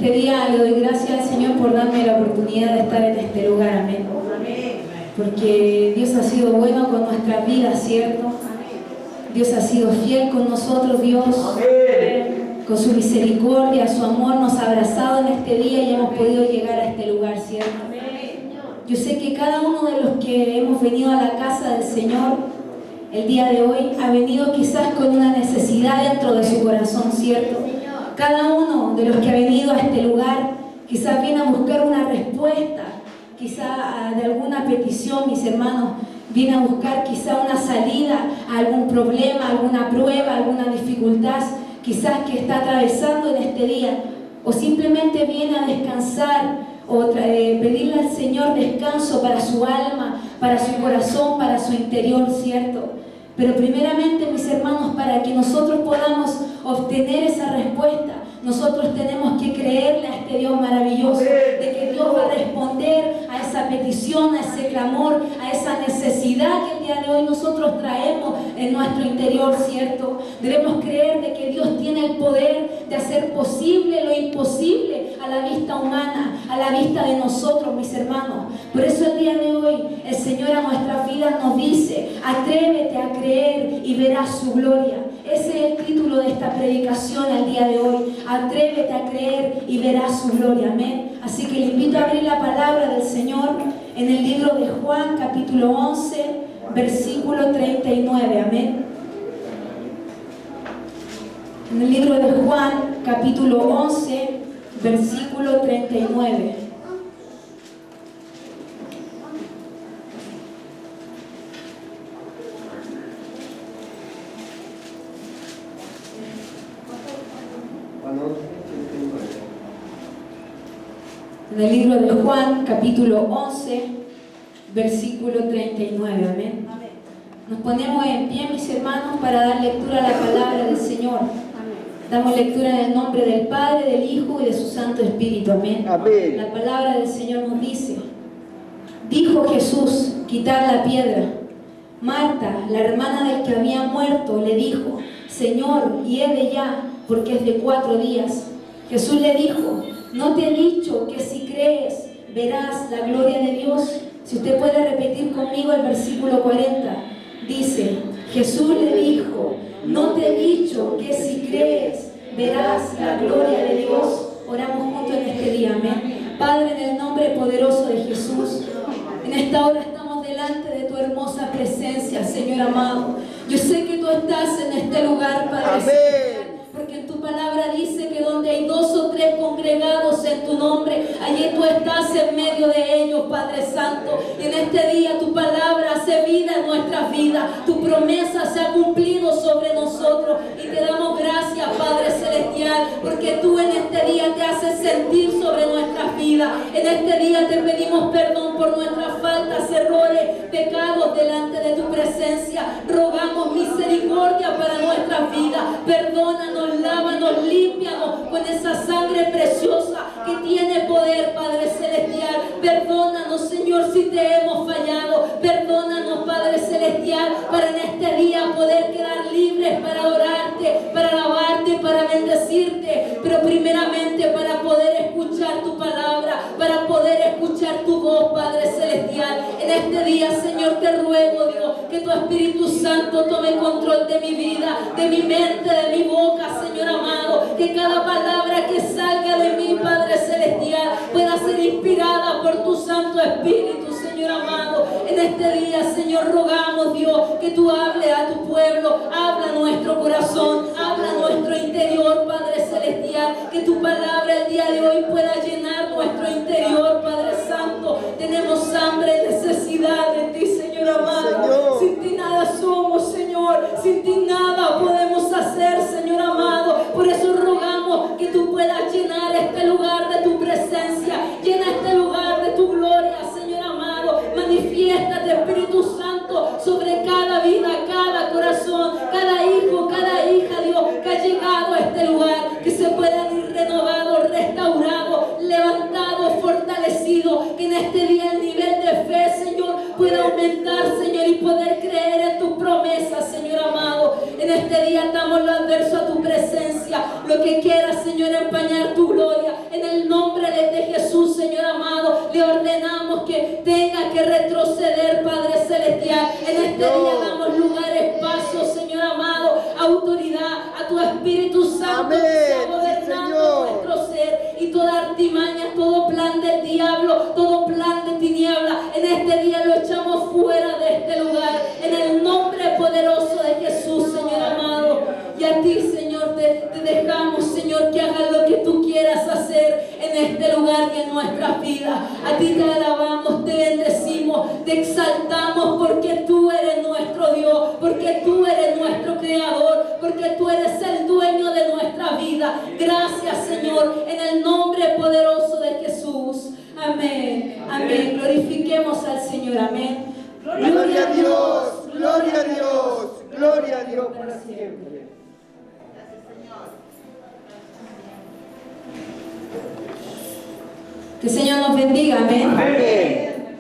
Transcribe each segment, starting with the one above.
este día le doy gracias al Señor por darme la oportunidad de estar en este lugar, amén. Porque Dios ha sido bueno con nuestras vidas, ¿cierto? Dios ha sido fiel con nosotros, Dios. Con su misericordia, su amor nos ha abrazado en este día y hemos podido llegar a este lugar, ¿cierto? Yo sé que cada uno de los que hemos venido a la casa del Señor el día de hoy ha venido quizás con una necesidad dentro de su corazón, ¿cierto? Cada uno de los que ha venido a este lugar quizás viene a buscar una respuesta, quizás de alguna petición, mis hermanos, viene a buscar quizás una salida a algún problema, alguna prueba, alguna dificultad, quizás que está atravesando en este día, o simplemente viene a descansar o pedirle al Señor descanso para su alma, para su corazón, para su interior, ¿cierto? Pero primeramente, mis hermanos, para que nosotros podamos obtener esa respuesta, nosotros tenemos que creerle a este Dios maravilloso, de que Dios va a responder a esa petición, a ese clamor, a esa necesidad que el día de hoy nosotros traemos en nuestro interior, ¿cierto? Debemos creer de que Dios tiene el poder de hacer posible lo imposible a la vista humana, a la vista de nosotros, mis hermanos. Por eso el día de hoy el Señor a nuestras vidas nos dice: atrévete a creer y verás su gloria. Ese es el título de esta predicación el día de hoy. Atrévete a creer y verás su gloria. Amén. Así que le invito a abrir la palabra del Señor en el libro de Juan, capítulo 11, versículo 39. Amén. En el libro de Juan, capítulo 11, versículo 39. En el libro de Juan, capítulo 11, versículo 39. Amén. Nos ponemos en pie, mis hermanos, para dar lectura a la palabra del Señor. Damos lectura en el nombre del Padre, del Hijo y de su Santo Espíritu. Amén. Amén. La palabra del Señor nos dice: dijo Jesús: quitad la piedra. Marta, la hermana del que había muerto, le dijo: Señor, hiede ya, porque es de 4 días. Jesús le dijo: ¿no te he dicho que si crees verás la gloria de Dios? Si usted puede repetir conmigo el versículo 40, dice: Jesús le dijo: ¿no te he dicho que si crees verás la gloria de Dios? Oramos juntos en este día, amén. Padre, en el nombre poderoso de Jesús, en esta hora estamos delante de tu hermosa presencia, Señor amado. Yo sé que tú estás en este lugar, Padre Celestial, porque en tu palabra dice que donde hay 2 o 3 congregados en tu nombre, allí tú estás en medio de ellos, Padre Santo. Y en este día tu palabra hace vida en nuestras vidas, tu promesa se ha cumplido sobre nosotros, y te damos gracias, Padre Celestial, porque tú en este día te haces sentir sobre nuestras vidas. En este día te pedimos perdón por nuestras faltas, errores, pecados delante de tu presencia. Rogamos misericordia para nuestras vidas. Perdónanos, lávanos, límpianos con esa sangre preciosa que tiene poder, Padre Celestial. Perdónanos, Señor, si te hemos fallado. Perdónanos, Padre Celestial, para en este día poder quedar libres para adorarte, para alabarte, para bendecirte, pero primeramente para poder escuchar tu palabra, para poder escuchar tu voz, Padre Celestial. En este día, Señor, te ruego, Dios, que tu Espíritu Santo tome control de mi vida, de mi mente, de mi boca, Señor amado. Que cada palabra que salga de mí, Padre Celestial, pueda ser inspirada por tu Santo Espíritu, Señor amado. En este día, Señor, rogamos, Dios, que tú hables a tu pueblo, habla a nuestro corazón, habla a nuestro interior, Padre Celestial. Que tu palabra el día de hoy pueda llenar nuestro interior, Padre Santo. Tenemos hambre, necesidad de ti, Señor amado. Señor. Sin ti nada somos, Señor. Sin ti nada podemos hacer, Señor amado. Por eso rogamos que tú puedas llenar este lugar de tu presencia. Llena este lugar de tu gloria, Señor amado. Manifiéstate, Espíritu Santo, sobre cada vida, cada corazón, cada hijo, cada hija, Dios, que ha llegado a este lugar. Que se puedan ir renovados, restaurados, levantados este día atamos lo adverso a tu presencia. Lo que quiera, Señor, empañar tu gloria. En el nombre de Jesús, Señor amado, le ordenamos que tenga que retroceder, Padre Celestial. En este día damos lugar, espacio, Señor amado, autoridad a tu Espíritu Santo que sea gobernando nuestro ser, y toda artimaña, todo plan del diablo, todo plan de tiniebla, en este día lo echamos fuera de este lugar, en el nombre poderoso de Jesús, Señor amado. Y a ti, Señor, te dejamos, Señor, que hagas lo que tú quieras hacer en este lugar y en nuestras vidas. A ti te alabamos, te bendecimos, te exaltamos, porque tú eres nuestro Dios, porque tú eres nuestro Creador, porque tú eres el dueño de nuestra vida. Gracias, Señor, en el nombre poderoso de Jesús. Amén. Amén. Glorifiquemos al Señor. Amén. Gloria a Dios, gloria a Dios, gloria a Dios para siempre. Que el Señor nos bendiga. Amén. Amén.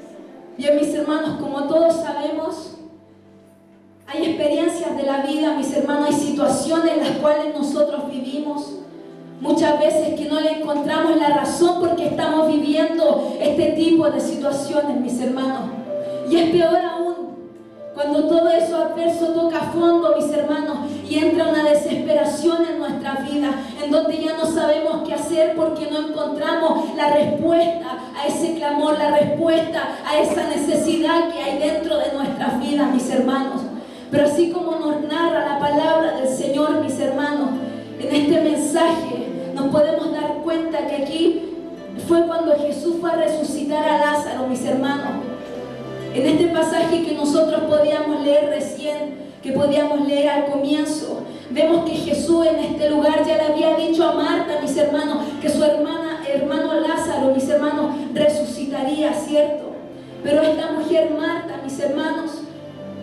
Bien, mis hermanos, como todos sabemos, hay experiencias de la vida, mis hermanos, hay situaciones en las cuales nosotros vivimos. Muchas veces que no le encontramos la razón por qué estamos viviendo este tipo de situaciones, mis hermanos. Y es peor aún cuando todo eso adverso toca a fondo, mis hermanos, y entra una desesperación en nuestra vida, en donde ya no sabemos qué hacer porque no encontramos la respuesta a ese clamor, la respuesta a esa necesidad que hay dentro de nuestras vidas, mis hermanos. Pero así como nos narra la palabra del Señor, mis hermanos, en este mensaje nos podemos dar cuenta que aquí fue cuando Jesús fue a resucitar a Lázaro, mis hermanos. En este pasaje que nosotros podíamos leer recién, que podíamos leer al comienzo, vemos que Jesús en este lugar ya le había dicho a Marta, mis hermanos, que su hermano Lázaro, mis hermanos, resucitaría, ¿cierto? Pero esta mujer Marta, mis hermanos,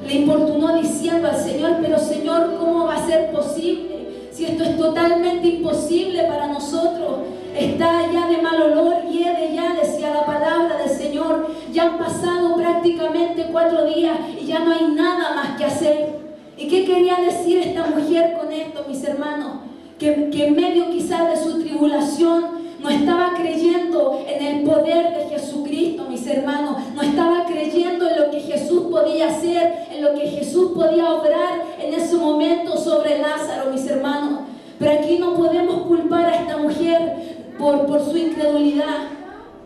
le importunó diciendo al Señor: pero Señor, ¿cómo va a ser posible? Si esto es totalmente imposible para nosotros, está ya de mal olor, hiede ya, decía la palabra del Señor. Ya han pasado prácticamente 4 días y ya no hay nada más que hacer. ¿Y qué quería decir esta mujer con esto, mis hermanos? Que en medio quizás de su tribulación no estaba creyendo en el poder de Jesucristo, mis hermanos. No estaba creyendo en lo que Jesús podía hacer, en lo que Jesús podía obrar en ese momento sobre Lázaro, mis hermanos. Pero aquí no podemos culpar a esta mujer por su incredulidad,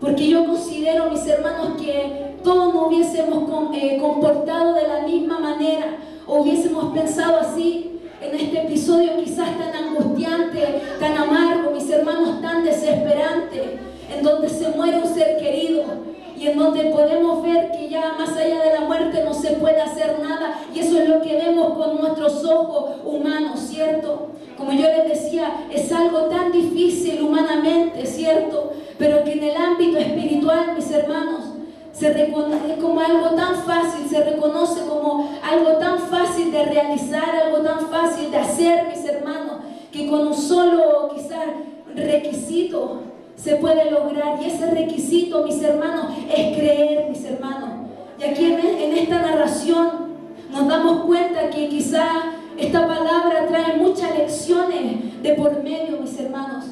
porque yo considero, mis hermanos, que todos nos hubiésemos comportado de la misma manera, o hubiésemos pensado así en este episodio quizás tan angustiante, tan amargo, mis hermanos, tan desesperante, en donde se muere un ser querido y en donde podemos ver que ya más allá de la muerte no se puede hacer nada, y eso es lo que vemos con nuestros ojos humanos, ¿cierto? Como yo les decía, es algo tan difícil humanamente, ¿cierto? Pero que en el ámbito espiritual, mis hermanos, se reconoce como algo tan fácil, se reconoce como algo tan fácil de realizar, algo tan fácil de hacer, mis hermanos, que con un solo quizás requisito se puede lograr. Y ese requisito, mis hermanos, es creer, mis hermanos. Y aquí en esta narración nos damos cuenta que quizás esta palabra trae muchas lecciones de por medio, mis hermanos.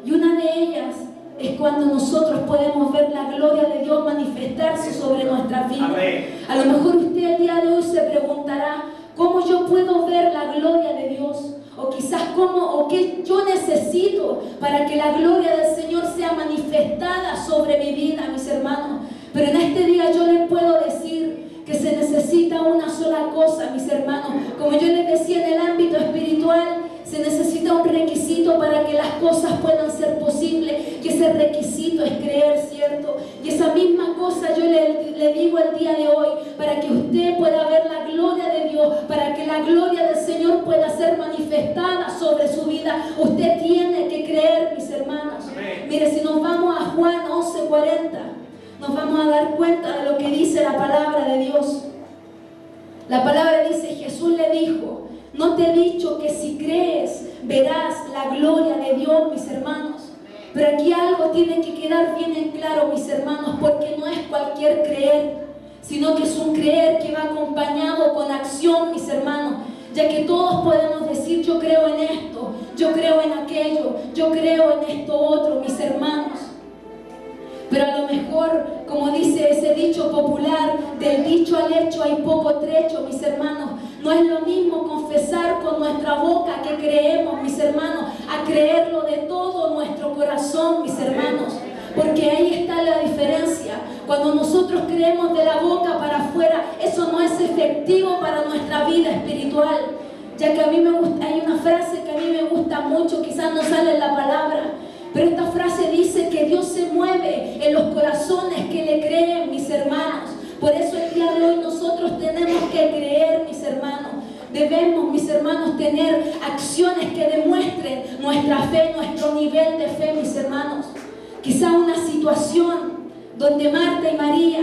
Y una de ellas es cuando nosotros podemos ver la gloria de Dios manifestarse sobre nuestras vidas. A lo mejor usted el día de hoy se preguntará: ¿cómo yo puedo ver la gloria de Dios? O quizás qué yo necesito para que la gloria del Señor sea manifestada sobre mi vida, mis hermanos. Pero en este día yo les puedo decir que se necesita una sola cosa, mis hermanos. Como yo les decía, en el ámbito espiritual se necesita un requisito para que las cosas puedan ser posibles, y ese requisito es creer, ¿cierto? Y esa misma cosa yo le digo el día de hoy, para que usted pueda ver la gloria de Dios, para que la gloria del Señor pueda ser manifestada sobre su vida, usted tiene que creer, mis hermanos. Mire, si nos vamos a Juan 11:40, nos vamos a dar cuenta de lo que dice la palabra de Dios. La palabra dice: Jesús le dijo: ¿no te he dicho que si crees verás la gloria de Dios, mis hermanos? Pero aquí algo tiene que quedar bien en claro, mis hermanos, porque no es cualquier creer, sino que es un creer que va acompañado con acción, mis hermanos. ya que todos podemos decir: yo creo en esto, yo creo en aquello, yo creo en esto otro, mis hermanos. Pero a lo mejor, como dice ese dicho popular, del dicho al hecho hay poco trecho, mis hermanos. No es lo mismo confesar con nuestra boca que creemos, mis hermanos, a creerlo de todo nuestro corazón, mis hermanos. Porque ahí está la diferencia. Cuando nosotros creemos de la boca para afuera, eso no es efectivo para nuestra vida espiritual. Ya que a mí me gusta, hay una frase que a mí me gusta mucho, quizás no sale en la palabra, pero esta frase dice que Dios se mueve en los corazones que le creen, mis hermanos. Por eso el día de hoy nosotros tenemos que creer, mis hermanos. Debemos, mis hermanos, tener acciones que demuestren nuestra fe, nuestro nivel de fe, mis hermanos. Quizá una situación donde Marta y María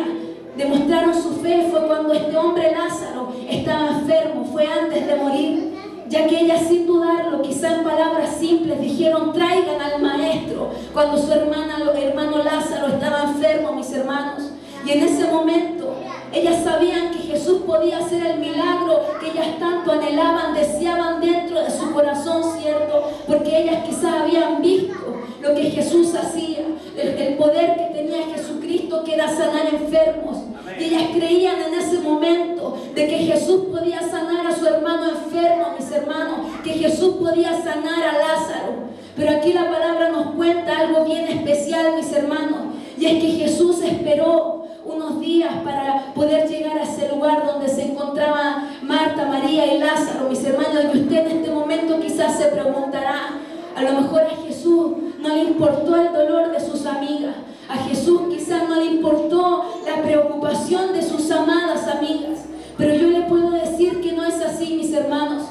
demostraron su fe fue cuando este hombre Lázaro estaba enfermo, fue antes de morir, ya que ellas sin dudarlo, quizá en palabras simples, dijeron: traigan al maestro, cuando su hermano Lázaro estaba enfermo, mis hermanos. Y en ese momento ellas sabían que Jesús podía hacer el milagro que ellas tanto anhelaban, deseaban dentro de su corazón, ¿cierto? Porque ellas quizás habían visto lo que Jesús hacía, el poder que tenía Jesucristo, que era sanar enfermos. Y ellas creían en ese momento de que Jesús podía sanar a su hermano enfermo, mis hermanos, que Jesús podía sanar a Lázaro. Pero aquí la palabra nos cuenta algo bien especial, mis hermanos, y es que Jesús esperó unos días para poder llegar a ese lugar donde se encontraban Marta, María y Lázaro, mis hermanos. Y usted en este momento quizás se preguntará: a lo mejor a Jesús no le importó el dolor de sus amigas, a Jesús quizás no le importó la preocupación de sus amadas amigas. Pero yo le puedo decir que no es así, mis hermanos,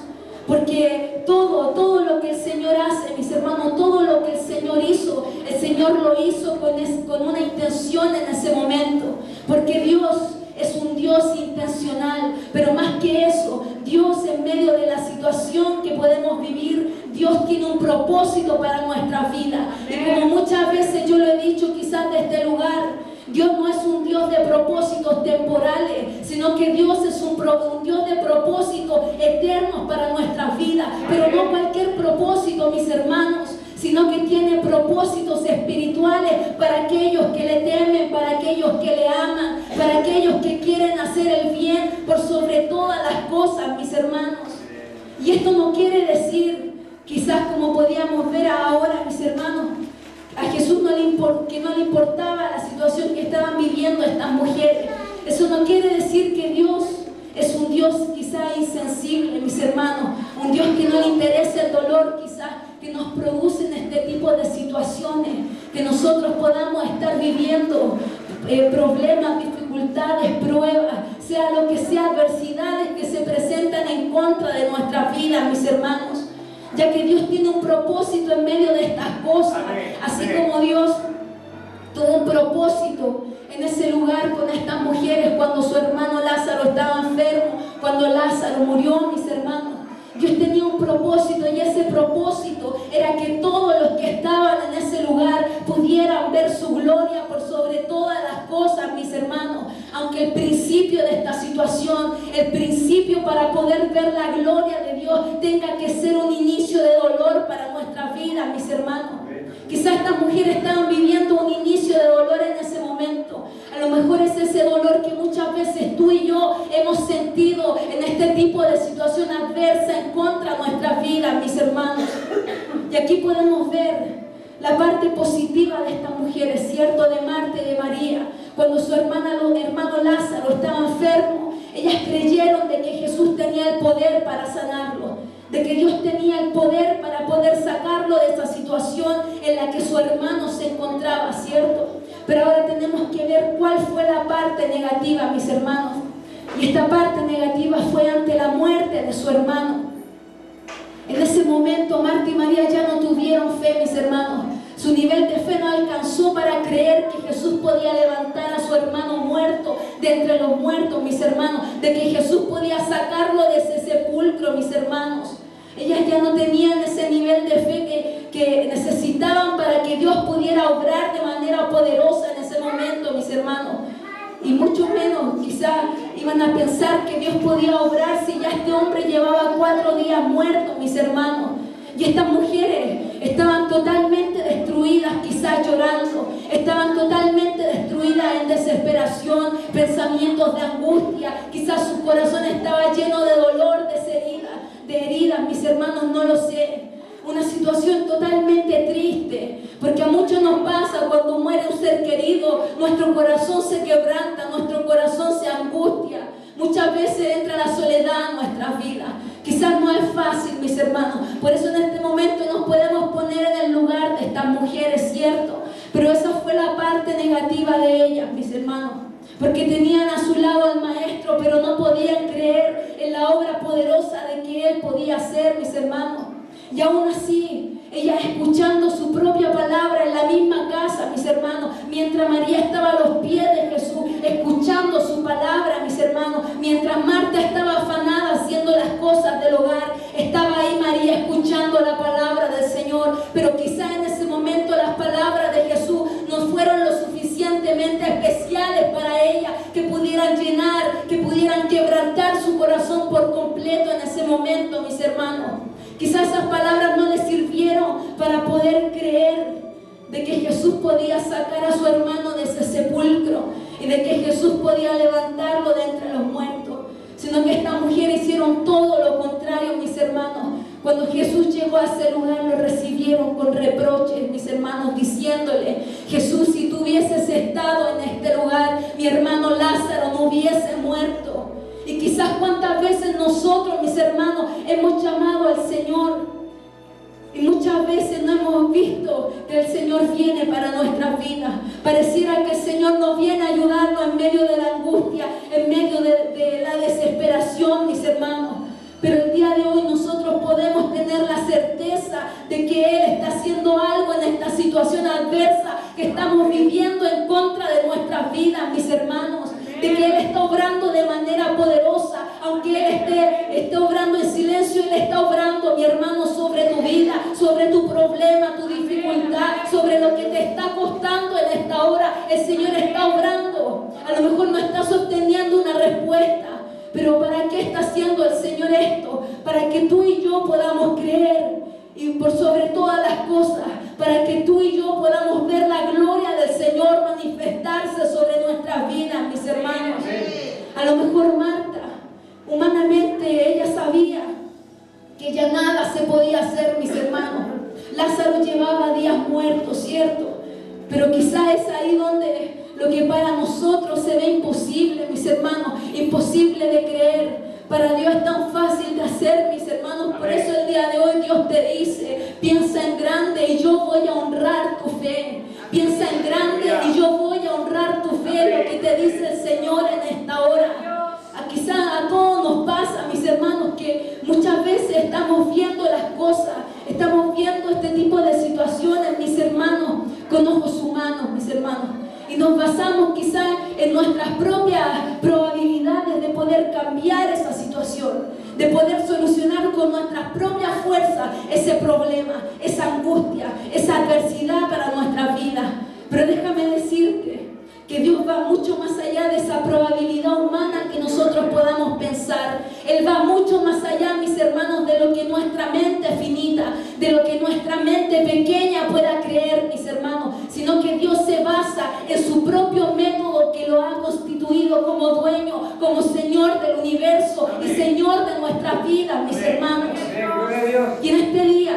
porque todo lo que el Señor hace, mis hermanos, todo lo que el Señor hizo, el Señor lo hizo con una intención en ese momento, porque Dios es un Dios intencional. Pero más que eso, Dios, en medio de la situación que podemos vivir, Dios tiene un propósito para nuestra vida. Y como muchas veces yo lo he dicho quizás de este lugar, Dios no es un Dios de propósitos temporales, sino que Dios es un Dios de propósitos eternos para nuestras vidas. Pero no cualquier propósito, mis hermanos, sino que tiene propósitos espirituales para aquellos que le temen, para aquellos que le aman, para aquellos que quieren hacer el bien por sobre todas las cosas, mis hermanos. Y esto no quiere decir, quizás como podíamos ver ahora, mis hermanos, a Jesús que no le importaba la situación que estaban viviendo estas mujeres. Eso no quiere decir que Dios es un Dios quizás insensible, mis hermanos, un Dios que no le interesa el dolor quizás que nos producen este tipo de situaciones, que nosotros podamos estar viviendo problemas, dificultades, pruebas, sea lo que sea, adversidades que se presentan en contra de nuestras vidas, mis hermanos, ya que Dios tiene un propósito en medio de estas cosas. Así como Dios tuvo un propósito en ese lugar con estas mujeres cuando su hermano Lázaro estaba enfermo, cuando Lázaro murió, mis hermanos. Dios tenía un propósito, y ese propósito era que todos los que estaban en ese lugar pudieran ver su gloria por sobre todas las cosas, mis hermanos. Aunque el principio de esta situación, el principio para poder ver la gloria de Dios tenga que ser un inicio de dolor para nuestras vidas, mis hermanos. Quizás estas mujeres estaban viviendo un inicio de dolor en ese momento. A lo mejor es ese dolor que muchas veces tú y yo hemos sentido en este tipo de situación adversa en contra de nuestras vidas, mis hermanos. Y aquí podemos ver la parte positiva de estas mujeres, ¿cierto? De Marta y de María. Cuando su hermano Lázaro estaba enfermo, ellas creyeron de que Jesús tenía el poder para sanarlo, de que Dios tenía el poder para poder sacarlo de esa situación en la que su hermano se encontraba, ¿cierto? Pero ahora tenemos que ver cuál fue la parte negativa, mis hermanos. Y esta parte negativa fue ante la muerte de su hermano. En ese momento Marta y María ya no tuvieron fe, mis hermanos. Su nivel de fe no alcanzó para creer que Jesús podía levantar a su hermano muerto de entre los muertos, mis hermanos, de que Jesús podía sacarlo de ese sepulcro, mis hermanos. Ellas ya no tenían ese nivel de fe que necesitaban para que Dios pudiera obrar de manera poderosa en ese momento, mis hermanos. Y mucho menos quizás iban a pensar que Dios podía obrar si ya este hombre llevaba 4 días muerto, mis hermanos. Y estas mujeres estaban totalmente destruidas, quizás llorando, estaban totalmente destruidas en desesperación, pensamientos de angustia, quizás su corazón estaba lleno de dolor, de heridas, mis hermanos, no lo sé. Una situación totalmente triste, porque a muchos nos pasa cuando muere un ser querido, nuestro corazón se quebranta, nuestro corazón se angustia. Muchas veces entra la soledad en nuestras vidas. Quizás no es fácil, mis hermanos. Por eso en este momento nos podemos poner en el lugar de estas mujeres, ¿cierto? Pero esa fue la parte negativa de ellas, mis hermanos. Porque tenían a su lado al Maestro, pero no podían creer en la obra poderosa de que Él podía hacer, mis hermanos. Y aún así, ella escuchando su propia palabra en la misma casa, mis hermanos, mientras María estaba a los pies de Jesús, escuchando su palabra, mis hermanos, mientras Marta estaba afanada haciendo las cosas del hogar, estaba ahí María escuchando la palabra del Señor. Pero quizá en ese momento las palabras de Jesús no fueron lo suficientemente especiales para ella, que pudieran llenar, que pudieran quebrantar su corazón por completo en ese momento, mis hermanos. Quizás esas palabras no les sirvieron para poder creer de que Jesús podía sacar a su hermano de ese sepulcro y de que Jesús podía levantarlo de entre los muertos, sino que estas mujeres hicieron todo lo contrario, mis hermanos. Cuando Jesús llegó a ese lugar, lo recibieron con reproches, mis hermanos, diciéndole: Jesús, si tú hubieses estado en este lugar, mi hermano Lázaro no hubiese muerto. Y quizás cuántas veces nosotros, mis hermanos, hemos llamado al Señor y muchas veces no hemos visto que el Señor viene para nuestras vidas. Pareciera que el Señor nos viene a ayudarnos en medio de la angustia, en medio de la desesperación, mis hermanos. Pero el día de hoy nosotros podemos tener la certeza de que Él está haciendo algo en esta situación adversa que estamos viviendo en contra de nuestras vidas, mis hermanos. De que Él está obrando de manera poderosa, aunque Él esté obrando en silencio. Él está obrando, mi hermano, sobre tu vida, sobre tu problema, tu dificultad, sobre lo que te está costando en esta hora. El Señor está obrando. A lo mejor no estás obteniendo una respuesta, pero ¿para qué está haciendo el Señor esto? Para que tú y yo podamos creer, y por sobre todas las cosas, para que tú y yo podamos ver la gloria del Señor manifestarse sobre nuestras vidas, mis hermanos. A lo mejor Marta, humanamente, ella sabía que ya nada se podía hacer, mis hermanos. Lázaro llevaba días muerto, ¿cierto? Pero quizá es ahí donde lo que para nosotros se ve imposible, mis hermanos, imposible de creer, para Dios es tan fácil de hacer, mis hermanos. Por eso el día de hoy Dios te dice: piensa en grande y yo voy a honrar tu fe. Piensa en grande y yo voy a honrar tu fe, lo que te dice el Señor en esta hora. Quizá a todos nos pasa, mis hermanos, que muchas veces estamos viendo las cosas, estamos viendo este tipo de situaciones, mis hermanos, con ojos humanos, mis hermanos. Y nos basamos quizá en nuestras propias probabilidades de poder cambiar esa situación, de poder solucionar con nuestras propias fuerzas ese problema, esa angustia, esa adversidad para nuestra vida. Pero déjame decirte que Dios va mucho más allá de esa probabilidad humana que nosotros podamos pensar. Él va mucho más allá, mis hermanos, de lo que nuestra mente finita, de lo que nuestra mente pequeña pueda creer, mis hermanos, sino que Dios se basa en su propio método que lo ha constituido como dueño, como Señor del universo y Señor de nuestras vidas, mis hermanos. Y en este día,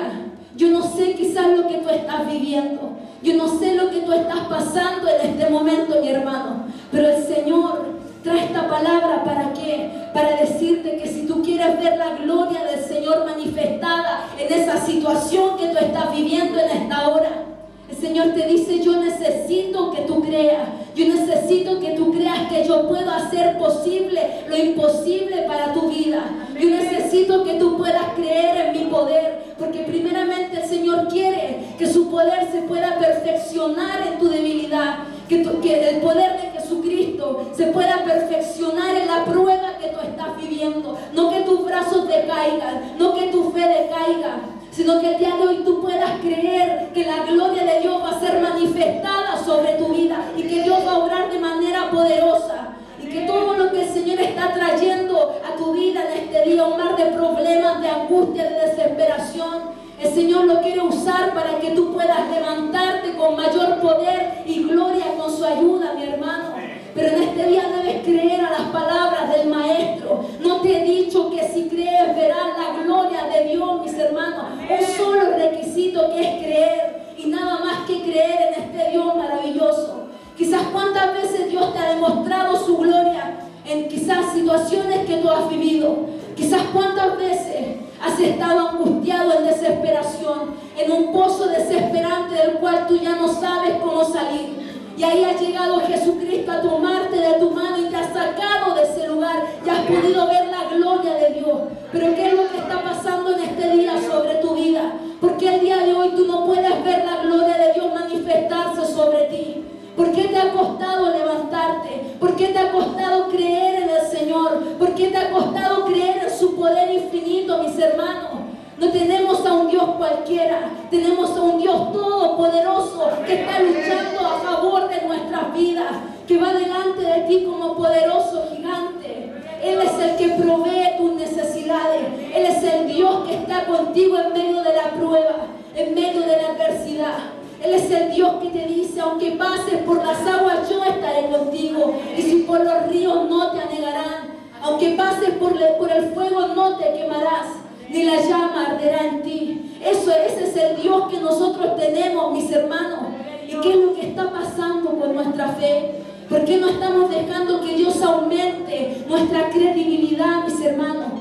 yo no sé quizás lo que tú estás viviendo, yo no sé lo que tú estás pasando en este momento, mi hermano, pero el Señor trae esta palabra, ¿para qué? Para decirte que si tú quieres ver la gloria del Señor manifestada en esa situación que tú estás viviendo en esta hora, el Señor te dice: yo necesito que tú creas, yo necesito que tú creas que yo puedo hacer posible lo imposible para tu vida. Yo necesito que tú puedas creer en mi poder, porque primeramente el Señor quiere que su poder se pueda perfeccionar en tu debilidad, que el poder de Jesucristo se pueda perfeccionar en la prueba que tú estás viviendo. No que tus brazos decaigan, no que tu fe decaiga, sino que el día de hoy tú puedas creer que la gloria de Dios va a ser manifestada sobre tu vida y que Dios va a obrar de manera poderosa y que todo lo que el Señor está trayendo a tu vida en este día, un mar de problemas, de angustia, de desesperación, el Señor lo quiere usar para que tú puedas levantarte con mayor poder y gloria con su ayuda, mi hermano. Pero en este día debes creer a las palabras del Maestro. No te he dicho que si crees verás la gloria de Dios, mis hermanos. Un solo requisito que es creer y nada más que creer en este Dios maravilloso. Quizás cuántas veces Dios te ha demostrado su gloria en quizás situaciones que tú has vivido. Quizás cuántas veces has estado angustiado en desesperación, en un pozo desesperante del cual tú ya no sabes cómo salir. Y ahí ha llegado Jesucristo a tomarte de tu mano y te ha sacado de ese lugar y has podido ver la gloria de Dios. Pero ¿qué es lo que está pasando en este día sobre tu vida? Porque el día de hoy tú no puedes ver la gloria de Dios manifestarse sobre ti. ¿Por qué te ha costado levantarte? ¿Por qué te ha costado creer en el Señor? ¿Por qué te ha costado creer en su poder infinito, mis hermanos? No tenemos a un Dios cualquiera, tenemos a un Dios todopoderoso que está luchando a favor de nuestras vidas, que va delante de ti como poderoso gigante. Él es el que provee tus necesidades, Él es el Dios que está contigo en medio de la prueba, en medio de la adversidad. Él es el Dios que te dice, aunque pases por las aguas, yo estaré contigo. Y si por los ríos no te anegarán, aunque pases por el fuego no te quemarás, ni la llama arderá en ti. Ese es el Dios que nosotros tenemos, mis hermanos. ¿Y qué es lo que está pasando con nuestra fe? ¿Por qué no estamos dejando que Dios aumente nuestra credibilidad, mis hermanos?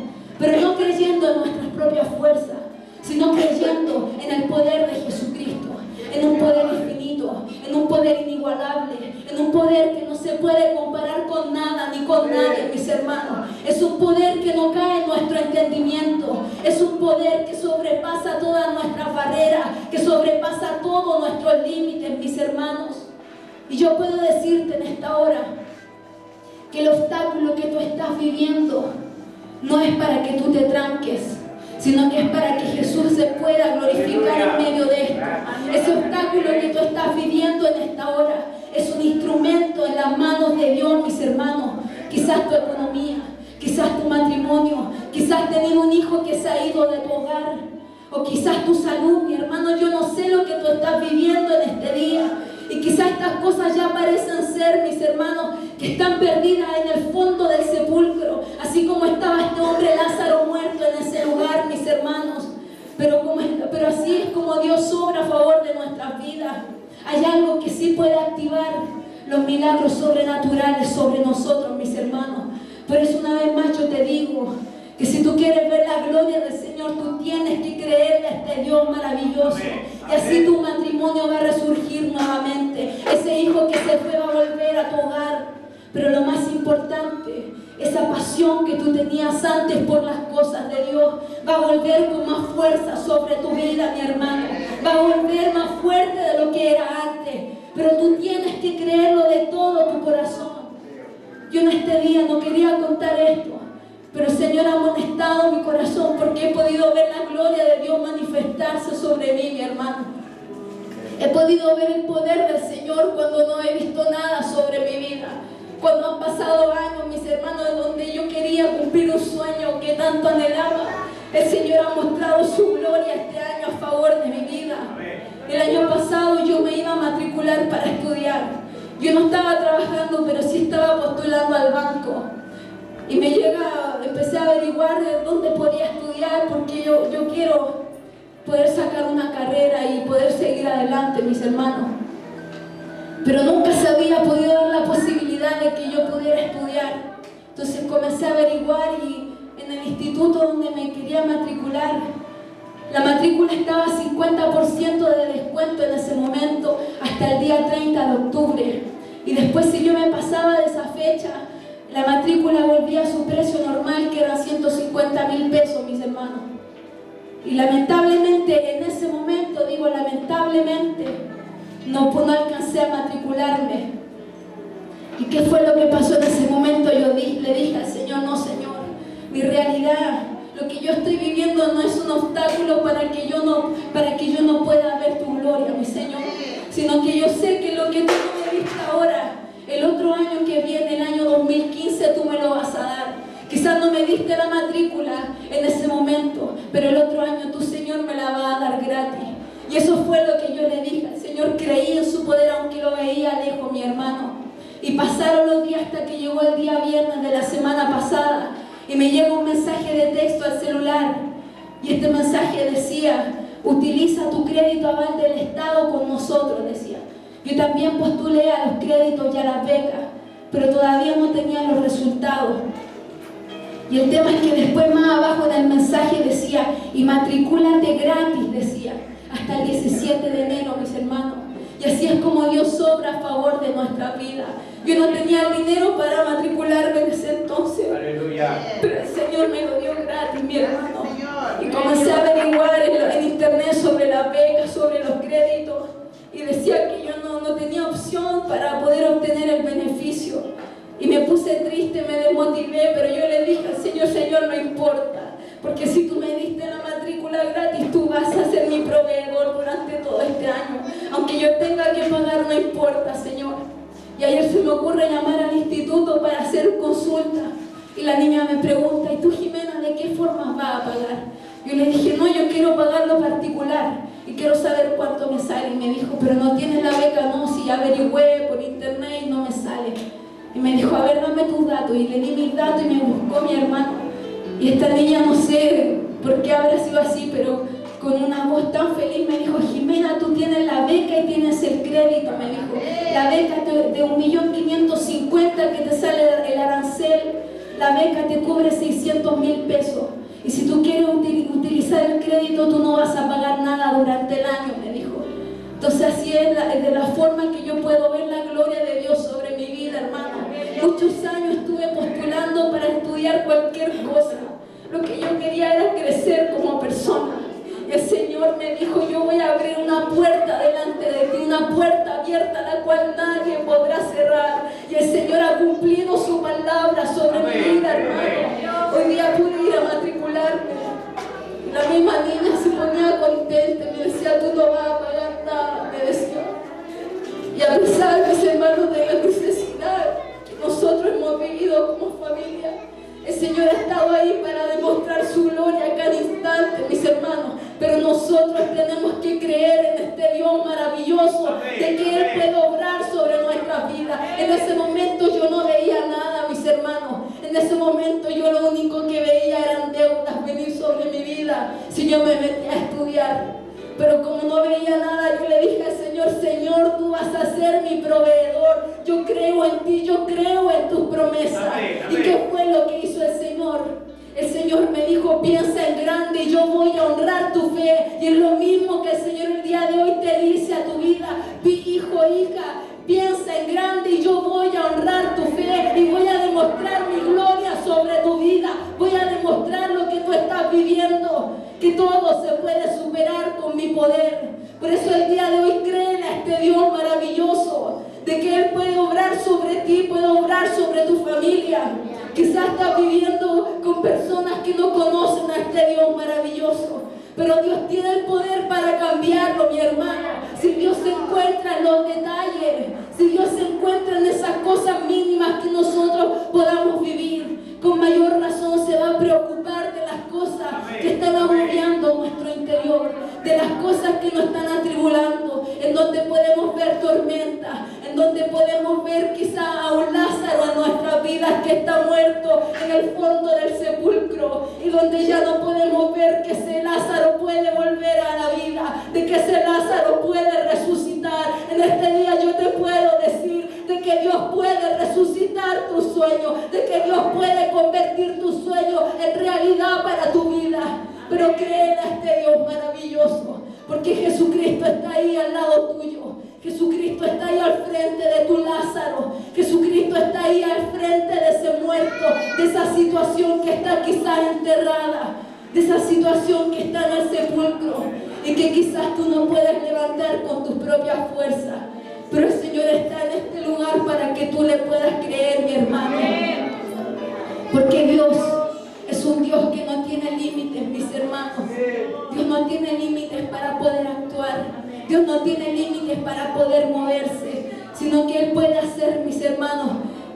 Pero no creyendo en nuestras propias fuerzas, sino creyendo en el poder de Jesucristo, en un poder infinito, en un poder inigualable, en un poder que no se puede comparar con nada ni con nadie, mis hermanos. Es un poder que no cae en nuestro entendimiento, es un poder que sobrepasa todas nuestras barreras, que sobrepasa todos nuestros límites, mis hermanos. Y yo puedo decirte en esta hora que el obstáculo que tú estás viviendo no es para que tú te tranques, sino que es para que Jesús se pueda glorificar en medio de esto. Ese obstáculo que tú estás viviendo en esta hora es un instrumento en las manos de Dios, mis hermanos. Quizás tu economía, quizás tu matrimonio, quizás tener un hijo que se ha ido de tu hogar, o quizás tu salud, mi hermano. Yo no sé lo que tú estás viviendo en este día. Y quizás estas cosas ya parecen ser, mis hermanos, que están perdidas en el fondo del sepulcro, así como estaba este hombre Lázaro muerto en ese lugar, mis hermanos. Pero así es como Dios obra a favor de nuestras vidas. Hay algo que sí puede activar los milagros sobrenaturales sobre nosotros, mis hermanos. Por eso una vez más yo te digo que si tú quieres ver la gloria del Señor, tú tienes que creerle a este Dios maravilloso. Y así tu matrimonio va a resurgir nuevamente. Ese hijo que se fue va a volver a tu hogar. Pero lo más importante, esa pasión que tú tenías antes por las cosas de Dios va a volver con más fuerza sobre tu vida, mi hermano. Va a volver más fuerte de lo que era antes. Pero tú tienes que creerlo de todo tu corazón. Yo en este día no quería contar esto, pero el Señor ha amonestado mi corazón porque he podido ver la gloria de Dios manifestarse sobre mí, mi hermano. He podido ver el poder del Señor cuando no he visto nada sobre mi vida. Cuando han pasado años, mis hermanos, donde yo quería cumplir un sueño que tanto anhelaba, el Señor ha mostrado su gloria este año a favor de mi vida. El año pasado yo me iba a matricular para estudiar. Yo no estaba trabajando, pero sí estaba postulando al banco. Y empecé a averiguar de dónde podía estudiar, porque yo quiero poder sacar una carrera y poder seguir adelante, mis hermanos. Pero nunca se había podido dar la posibilidad de que yo pudiera estudiar. Entonces comencé a averiguar y en el instituto donde me quería matricular, la matrícula estaba a 50% de descuento en ese momento hasta el día 30 de octubre. Y después, si yo me pasaba de esa fecha, la matrícula volvía a su precio normal, que eran 150,000 pesos, mis hermanos. Y lamentablemente, en ese momento, digo lamentablemente, no alcancé a matricularme. ¿Y qué fue lo que pasó en ese momento? Yo le dije al Señor, no, Señor, mi realidad, lo que yo estoy viviendo no es un obstáculo para que yo no pueda ver tu gloria, mi Señor, sino que yo sé que lo que tú no me viste ahora, el otro año que viene, el año 2015, Y eso fue lo que yo le dije al Señor. Creí en su poder aunque lo veía lejos, mi hermano. Y pasaron los días hasta que llegó el día viernes de la semana pasada. Y me llegó un mensaje de texto al celular. Y este mensaje decía: utiliza tu crédito aval del Estado con nosotros, decía. Yo también postulé a los créditos y a las becas, pero todavía no tenía los resultados. Y el tema es que después más abajo en el mensaje decía: y matricúlate gratis, decía, hasta el 17 de enero, mis hermanos. Y así es como Dios obra a favor de nuestra vida. Yo no tenía el dinero para matricularme en ese entonces. Aleluya. Pero el Señor me lo dio gratis, mi hermano. Y comencé a averiguar en internet sobre las becas, sobre los créditos. Y decía que yo no tenía opción para poder obtener el beneficio. Y me puse triste, me desmotivé, pero yo le dije al Señor: Señor, no importa. Porque si tú me diste la matrícula gratis, tú vas a ser mi proveedor durante todo este año. Aunque yo tenga que pagar, no importa, Señor. Y ayer se me ocurre llamar al instituto para hacer consulta. Y la niña me pregunta: ¿y tú, Jimena, de qué forma vas a pagar? Yo le dije: no, yo quiero pagarlo particular y quiero saber cuánto me sale. Y me dijo: pero no tienes la beca. No, si ya averigüé por internet y no me sale. Y me dijo: a ver, dame tus datos. Y le di mis datos y me buscó mi hermano. Y esta niña, no sé por qué habrá sido así, pero con una voz tan feliz me dijo: Jimena, tú tienes la beca y tienes el crédito. Me dijo: la beca de 1.550.000 que te sale el arancel, la beca te cubre 600.000 pesos. Y si tú quieres utilizar el crédito, tú no vas a pagar nada durante el año, me dijo. Entonces así es de la forma que yo puedo ver la gloria de Dios sobre mi vida, hermano. Muchos años estuve postulando para estudiar cualquier cosa. Lo que yo quería era crecer como persona. Y el Señor me dijo: yo voy a abrir una puerta delante de ti, una puerta abierta la cual nadie podrá cerrar. Y el Señor ha cumplido su palabra sobre mi vida, hermano. Hoy día pude ir a matricularme. La misma niña se ponía contenta y me decía: tú no vas a pagar nada, me decía. Y a pesar, mis hermanos, de la necesidad que nosotros hemos vivido como familia, el Señor ha estado ahí para demostrar su gloria a cada instante, mis hermanos. Pero nosotros tenemos que creer en este Dios maravilloso, de que Él puede obrar sobre nuestra vida. En ese momento yo no veía nada, mis hermanos. En ese momento yo lo único que veía eran deudas venir sobre mi vida si yo me metía a estudiar. Pero como no veía nada, yo le dije al Señor: Señor, tú vas a ser mi proveedor. Yo creo en ti, yo creo en tus promesas. Amén, amén. ¿Y qué fue lo que hizo el Señor? El Señor me dijo: piensa en grande y yo voy a honrar tu fe. Y es lo mismo que el Señor el día de hoy te dice a tu vida: hijo, hija, piensa en grande y yo voy a honrar tu fe y voy a demostrar mi gloria sobre tu vida. Voy a demostrar lo que tú estás viviendo, que todo se puede superar con mi poder. Por eso el día de hoy créele a este Dios maravilloso, de que Él puede obrar sobre ti, puede obrar sobre tu familia. Quizás estás viviendo con personas que no conocen a este Dios maravilloso, pero Dios tiene el poder para cambiarlo, mi hermano. Si Dios se encuentra en los detalles, si Dios se encuentra en esas cosas mínimas que nosotros podamos vivir, con mayor razón se va a preocupar de las cosas que están agobiando nuestro interior, de las cosas que nos están atribulando, en donde podemos ver tormentas, en donde podemos ver quizá a un Lázaro en nuestras vidas que está muerto en el fondo del sepulcro, y donde ya no podemos ver que ese Lázaro puede volver a la vida, de que ese Lázaro puede resucitar. En este día yo te puedo decir de que Dios puede resucitar tu sueño, de que Dios puede convertir tu sueño en realidad para tu vida. Pero cree en este Dios maravilloso, porque Jesucristo está ahí al lado tuyo. Jesucristo está ahí al frente de tu Lázaro. Jesucristo está ahí al frente de ese muerto, de esa situación que está quizás enterrada, de esa situación que está en el sepulcro y que quizás tú no puedes levantar con tus propias fuerzas. Pero el Señor está en este lugar para que tú le puedas creer, mi hermano. Porque Dios es un Dios que no tiene límites, mis hermanos. Dios no tiene límites para poder actuar. Dios no tiene límites para poder moverse, sino que Él puede hacer, mis hermanos,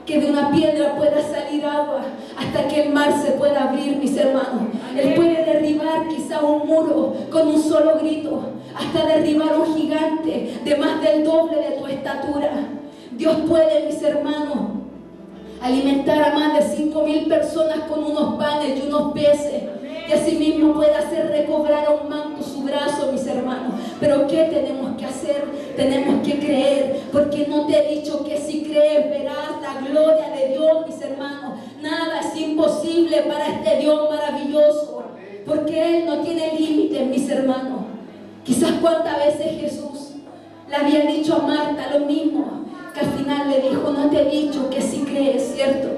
que de una piedra pueda salir agua, hasta que el mar se pueda abrir, mis hermanos. Él puede derribar quizá un muro con un solo grito, hasta derribar un gigante de más del doble de tu estatura. Dios puede, mis hermanos, alimentar a más de 5,000 personas con unos panes y unos peces. Y asimismo puede hacer recobrar a un manco su brazo, mis hermanos. Pero ¿qué tenemos que hacer? Tenemos que creer, porque no te he dicho que si crees verás la gloria de Dios, mis hermanos. Nada es imposible para este Dios maravilloso, porque Él no tiene límites, mis hermanos. Quizás cuántas veces Jesús le había dicho a Marta lo mismo, que al final le dijo, no te he dicho que si crees, ¿cierto?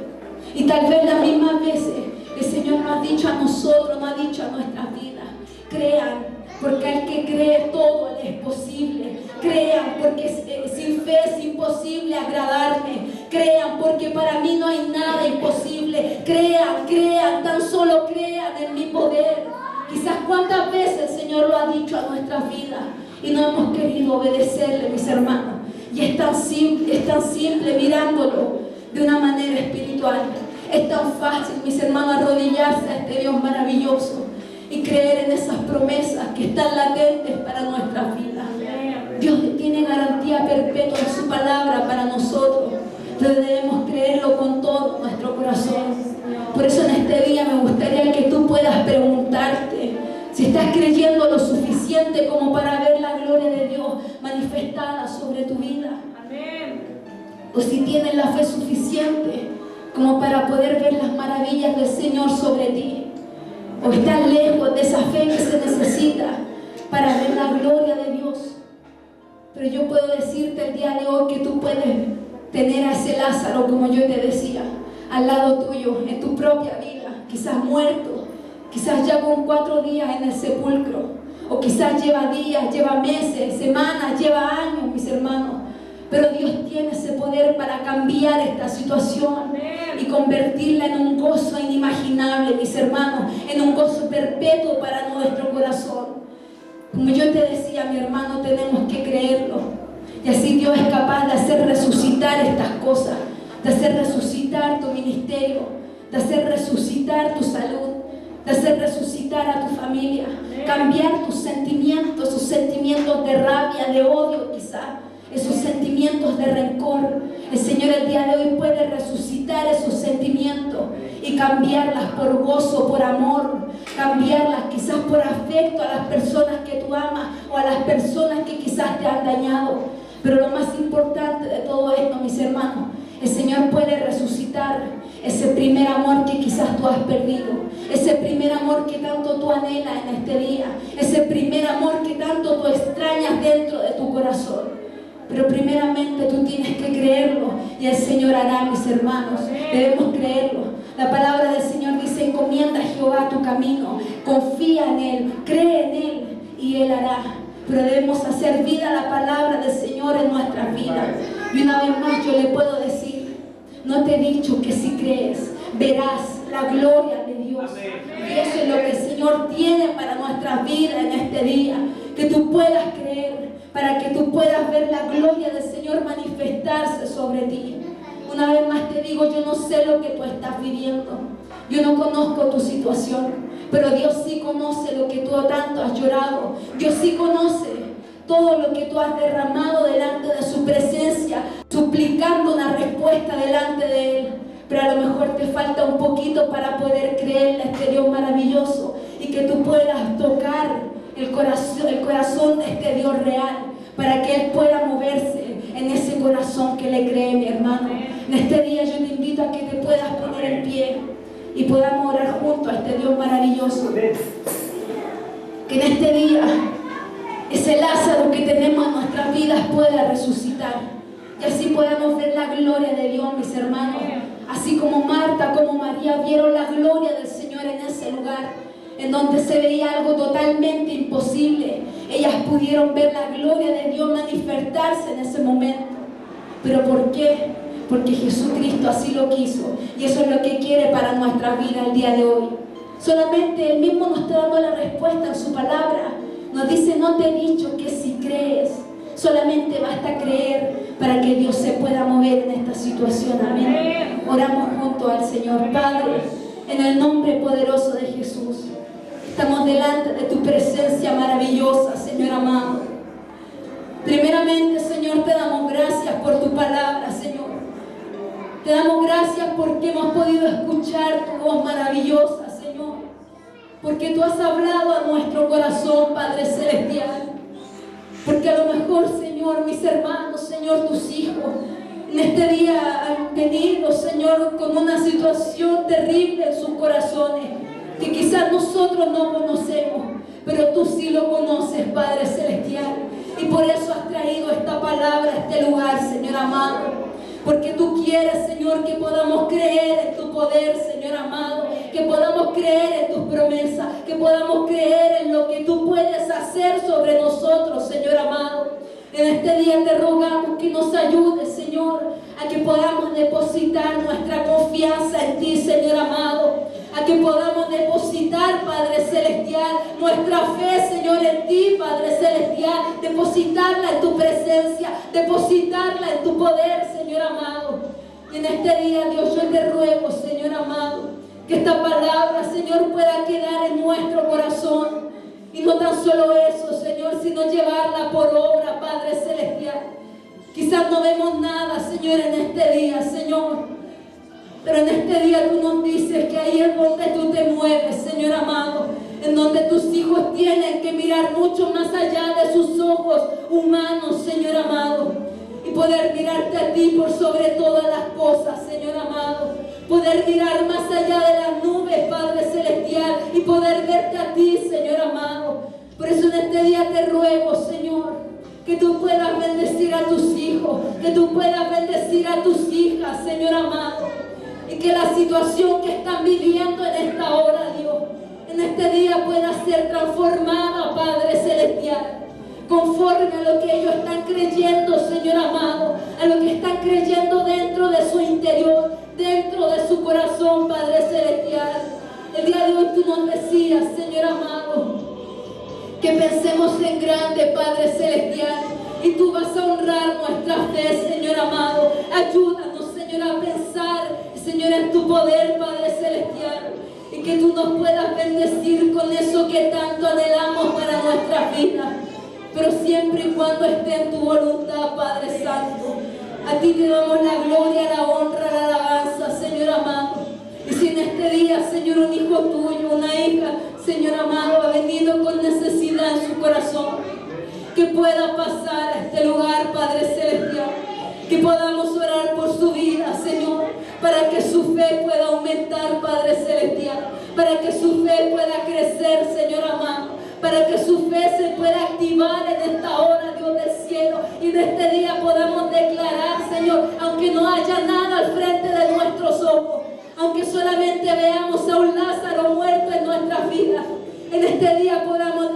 Y tal vez las mismas veces el Señor nos ha dicho a nosotros, nos ha dicho a nuestras vidas, crean, porque al que cree todo le es posible. Crean, porque sin fe es imposible agradarme. Crean, porque para mí no hay nada imposible. Crean, tan solo crean en mi poder. Quizás cuántas veces el Señor lo ha dicho a nuestras vidas y no hemos querido obedecerle, mis hermanos. Y es tan simple mirándolo de una manera espiritual. Es tan fácil, mis hermanos, arrodillarse a este Dios maravilloso y creer en esas promesas que están latentes para nuestras vidas. Dios tiene garantía perpetua en su palabra para nosotros, pero debemos creerlo con todo nuestro corazón. Por eso en este día me gustaría que tú puedas preguntarte si estás creyendo lo suficiente como para ver la gloria de Dios manifestada sobre tu vida. O si tienes la fe suficiente como para poder ver las maravillas del Señor sobre ti. O estás lejos de esa fe que se necesita para ver la gloria de Dios. Pero yo puedo decirte el día de hoy que tú puedes tener a ese Lázaro, como yo te decía, al lado tuyo, en tu propia vida, quizás muerto, quizás ya con 4 días en el sepulcro, o quizás lleva días, lleva meses, semanas, lleva años, mis hermanos. Pero Dios tiene ese poder para cambiar esta situación y convertirla en un gozo inimaginable, mis hermanos, en un gozo perpetuo para nuestro corazón. Como yo te decía, mi hermano, tenemos que creerlo. Y así Dios es capaz de hacer resucitar estas cosas, de hacer resucitar tu ministerio, de hacer resucitar tu salud, de hacer resucitar a tu familia, cambiar tus sentimientos, esos sentimientos de rabia, de odio quizás, esos sentimientos de rencor. El Señor el día de hoy puede resucitar esos sentimientos y cambiarlas por gozo, por amor, cambiarlas quizás por afecto a las personas que tú amas o a las personas que quizás te han dañado. Pero lo más importante de todo esto, mis hermanos, el Señor puede resucitar ese primer amor que quizás tú has perdido, ese primer amor que tanto tú anhelas en este día, ese primer amor que tanto tú extrañas dentro de tu corazón. Pero primeramente tú tienes que creerlo y el Señor hará, mis hermanos. Debemos creerlo. La palabra del Señor dice, encomienda a Jehová tu camino, confía en Él, cree en Él y Él hará. Pero debemos hacer vida la palabra del Señor en nuestras vidas. Y una vez más yo le puedo decir, no te he dicho que si crees, verás la gloria de Dios. Y eso es lo que el Señor tiene para nuestras vidas en este día. Que tú puedas creer, para que tú puedas ver la gloria del Señor manifestarse sobre ti. Una vez más te digo, yo no sé lo que tú estás viviendo, yo no conozco tu situación, pero Dios sí conoce lo que tú tanto has llorado. Dios sí conoce todo lo que tú has derramado delante de su presencia, suplicando una respuesta delante de Él. Pero a lo mejor te falta un poquito para poder creerle a este Dios maravilloso y que tú puedas tocar el corazón de este Dios real, para que Él pueda moverse en ese corazón que le cree, mi hermano. En este día yo te invito a que te puedas poner en pie y podamos orar junto a este Dios maravilloso. Que en este día ese Lázaro que tenemos en nuestras vidas pueda resucitar y así podamos ver la gloria de Dios, mis hermanos. Así como Marta, como María vieron la gloria del Señor en ese lugar en donde se veía algo totalmente imposible, ellas pudieron ver la gloria de Dios manifestarse en ese momento. ¿Pero por qué? Porque Jesucristo así lo quiso, y eso es lo que quiere para nuestra vida el día de hoy. Solamente Él mismo nos está dando la respuesta en su palabra. Nos dice, no te he dicho que si crees, solamente basta creer para que Dios se pueda mover en esta situación. Amén. Oramos junto al Señor. Padre, en el nombre poderoso de Jesús, Estamos delante de tu presencia maravillosa, Señor amado. Primeramente, Señor, te damos gracias por tu palabra, Señor. Te damos gracias porque hemos podido escuchar tu voz maravillosa, Señor. Porque tú has hablado a nuestro corazón, Padre Celestial. Porque a lo mejor, Señor, mis hermanos, Señor, tus hijos, en este día han venido, Señor, con una situación terrible en sus corazones, que quizás nosotros no conocemos, pero tú sí lo conoces, Padre Celestial. Y por eso has traído esta palabra a este lugar, Señor amado. Porque tú quieres, Señor, que podamos creer en tu poder, Señor amado. Que podamos creer en tus promesas. Que podamos creer en lo que tú puedes hacer sobre nosotros, Señor amado. En este día te rogamos que nos ayudes, Señor, a que podamos depositar nuestra confianza en ti, Señor amado. A que podamos depositar, Padre Celestial, nuestra fe, Señor, en ti, Padre Celestial. Depositarla en tu presencia, depositarla en tu poder, Señor amado. Y en este día, Dios, yo te ruego, Señor amado, que esta palabra, Señor, pueda quedar en nuestro corazón. Y no tan solo eso, Señor, sino llevarla por obra, Padre Celestial. Quizás no vemos nada, Señor, en este día, Señor. Pero en este día tú nos dices que ahí es donde tú te mueves, Señor amado. En donde tus hijos tienen que mirar mucho más allá de sus ojos humanos, Señor amado. Y poder mirarte a ti por sobre todas las cosas, Señor amado. Poder mirar más allá de las nubes, Padre Celestial. Y poder verte a ti, Señor amado. Por eso en este día te ruego, Señor, que tú puedas bendecir a tus hijos. Que tú puedas bendecir a tus hijas, Señor amado. Y que la situación que están viviendo en esta hora, Dios, en este día pueda ser transformada, Padre Celestial, conforme a lo que ellos están creyendo, Señor amado, a lo que están creyendo dentro de su interior, dentro de su corazón, Padre Celestial. El día de hoy tú nos decías, Señor amado, que pensemos en grande, Padre Celestial, y tú vas a honrar nuestra fe, Señor amado. Ayúdanos, Señor, a pensar, Señor, en tu poder, Padre Celestial, y que tú nos puedas bendecir con eso que tanto anhelamos para nuestra vida, pero siempre y cuando esté en tu voluntad, Padre Santo. A ti te damos la gloria, la honra, la alabanza, Señor amado. Y si en este día, Señor, un hijo tuyo, una hija, Señor amado, ha venido con necesidad en su corazón, que pueda pasar a este lugar, Padre Celestial, que podamos orar por su vida, Señor, para que su fe pueda aumentar, Padre Celestial, para que su fe pueda crecer, Señor amado, para que su fe se pueda activar en esta hora, Dios del cielo, y de este día podamos declarar, Señor, aunque no haya nada al frente de nuestros ojos, aunque solamente veamos a un Lázaro muerto en nuestras vidas, en este día podamos